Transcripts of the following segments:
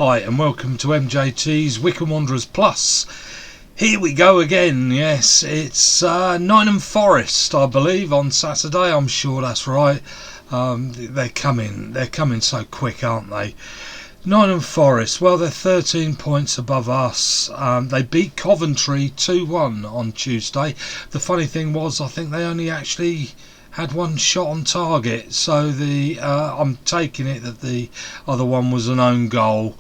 Hi and welcome to MJT's Wycombe Wanderers Plus. Here we go again. Yes, it's Nottingham Forest, I believe, on Saturday. I'm sure that's right. They're coming so quick, aren't they? Nottingham Forest, well, they're 13 points above us. They beat Coventry 2-1 on Tuesday. The funny thing was, I think they only actually had one shot on target, so I'm taking it that the other one was an own goal.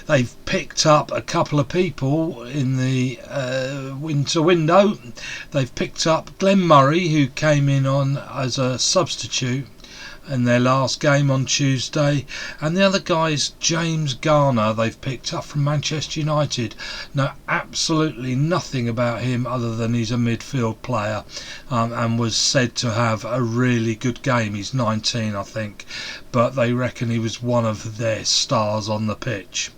They've picked up a couple of people in the winter window. They've picked up Glenn Murray, who came in on as a substitute in their last game on Tuesday, and the other guy is James Garner. They've picked up from Manchester United. Know absolutely nothing about him other than he's a midfield player, and was said to have a really good game. He's 19, I think, but they reckon he was one of their stars on the pitch.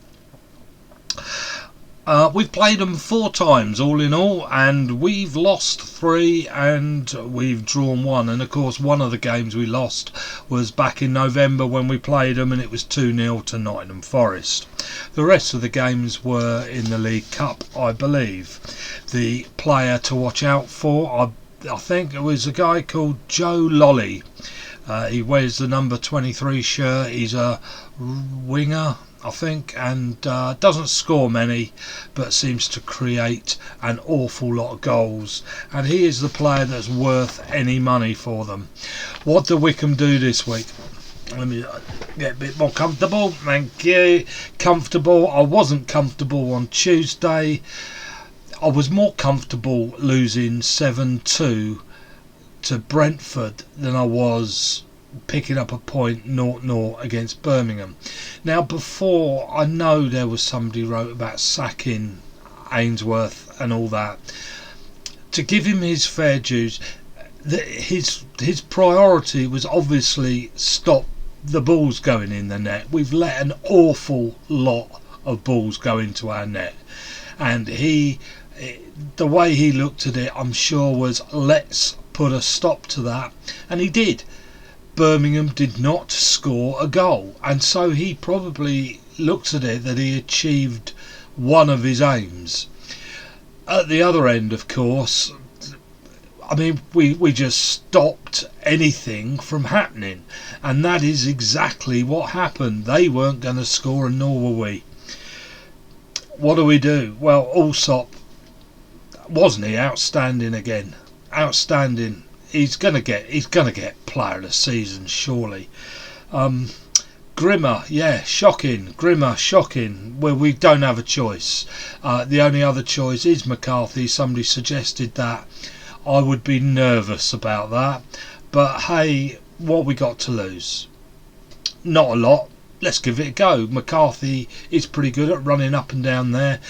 We've played them 4 times all in all, and we've lost 3 and we've drawn 1. And of course, one of the games we lost was back in November when we played them, and it was 2-0 to Nottingham Forest. The rest of the games were in the League Cup, I believe. The player to watch out for, I think it was a guy called Joe Lolly. He wears the number 23 shirt. He's a winger, I think, and doesn't score many, but seems to create an awful lot of goals, and he is the player that's worth any money for them. What do Wycombe do this week? Let me get a bit more comfortable. Thank you. Comfortable. I wasn't comfortable on Tuesday. I was more comfortable losing 7-2 to Brentford than I was picking up a point 0-0 against Birmingham. Now, before, I know there was somebody wrote about sacking Ainsworth and all that. To give him his fair dues, his priority was obviously stop the balls going in the net. We've let an awful lot of balls go into our net, and the way he looked at it, I'm sure, was let's put a stop to that, and he did. Birmingham did not score a goal, and so he probably looked at it that he achieved one of his aims. At the other end, of course, I mean, we just stopped anything from happening, and that is exactly what happened. They weren't going to score, and nor were we. What do? Well, Allsop, wasn't he outstanding again? Outstanding. He's gonna get player of the season, surely. Grimmer, yeah, shocking. Grimmer, shocking. Well, we don't have a choice. The only other choice is McCarthy. Somebody suggested that. I would be nervous about that, but hey, what we got to lose? Not a lot. Let's give it a go. McCarthy is pretty good at running up and down there.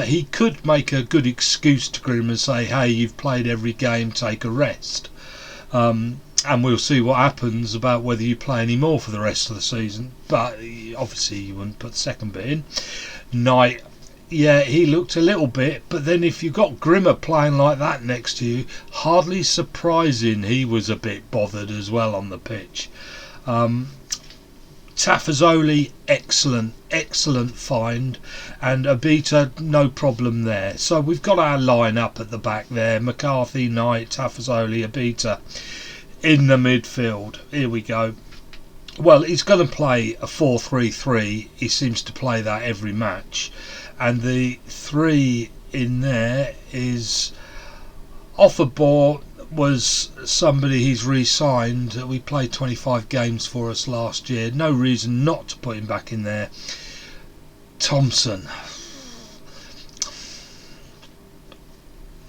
He could make a good excuse to Grim and say, hey, you've played every game, take a rest. And we'll see what happens about whether you play any more for the rest of the season. But obviously you wouldn't put the second bit in. Knight, yeah, he looked a little bit, but then if you've got Grimmer playing like that next to you, hardly surprising he was a bit bothered as well on the pitch. Tafazoli, excellent find, and Abita, no problem there. So we've got our line up at the back there. McCarthy, Knight, Tafazoli, Abita in the midfield. Here we go. Well, he's going to play a 4-3-3. He seems to play that every match, and the 3 in there is Offerball. Was somebody he's re-signed. We played 25 games for us last year. No reason not to put him back in there. Thompson,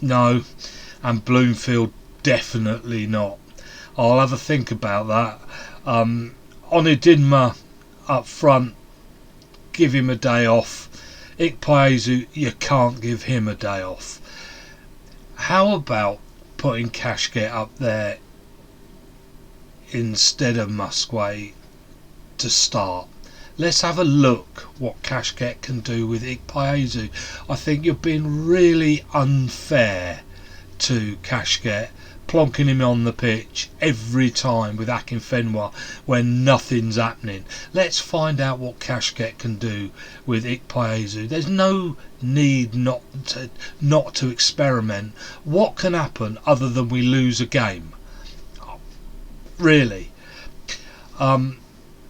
no, and Bloomfield, definitely not. I'll have a think about that. Onidinma up front, give him a day off. Ikpeazu, you can't give him a day off. How about putting Cashgate up there instead of Musquay to start? Let's have a look what Cashgate can do with Ikpeazu. I think you're being really unfair to Cashgate plonking him on the pitch every time with Akinfenwa when nothing's happening. Let's find out what Kashket can do with Ikpeazu. There's no need not to experiment. What can happen other than we lose a game? Really?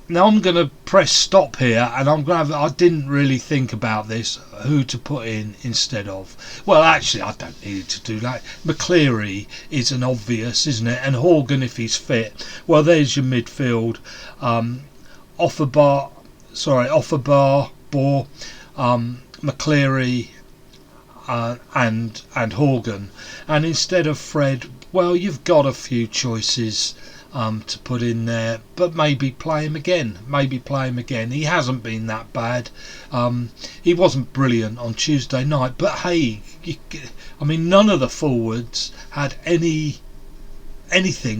Now I'm going to press stop here, and I didn't really think about this, who to put in instead of. Well, actually, I don't need to do that. McCleary is an obvious, isn't it? And Horgan, if he's fit. Well, there's your midfield. Offerbar, McCleary, and Horgan. And instead of Fred, well, you've got a few choices to put in there, but maybe play him again. He hasn't been that bad. He wasn't brilliant on Tuesday night, but hey, none of the forwards had anything,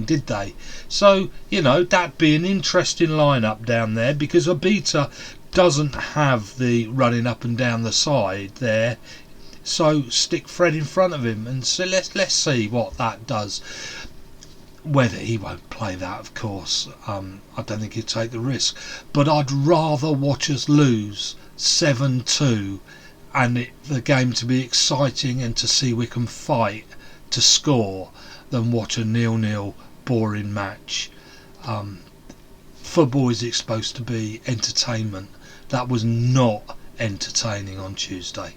did they? So that'd be an interesting lineup down there, because Obita doesn't have the running up and down the side there. So stick Fred in front of him, and so let's see what that does. Whether he won't play that, of course, I don't think he'd take the risk. But I'd rather watch us lose 7-2 and the game to be exciting and to see Wycombe fight to score than watch a 0-0 boring match. Football is supposed to be entertainment. That was not entertaining on Tuesday.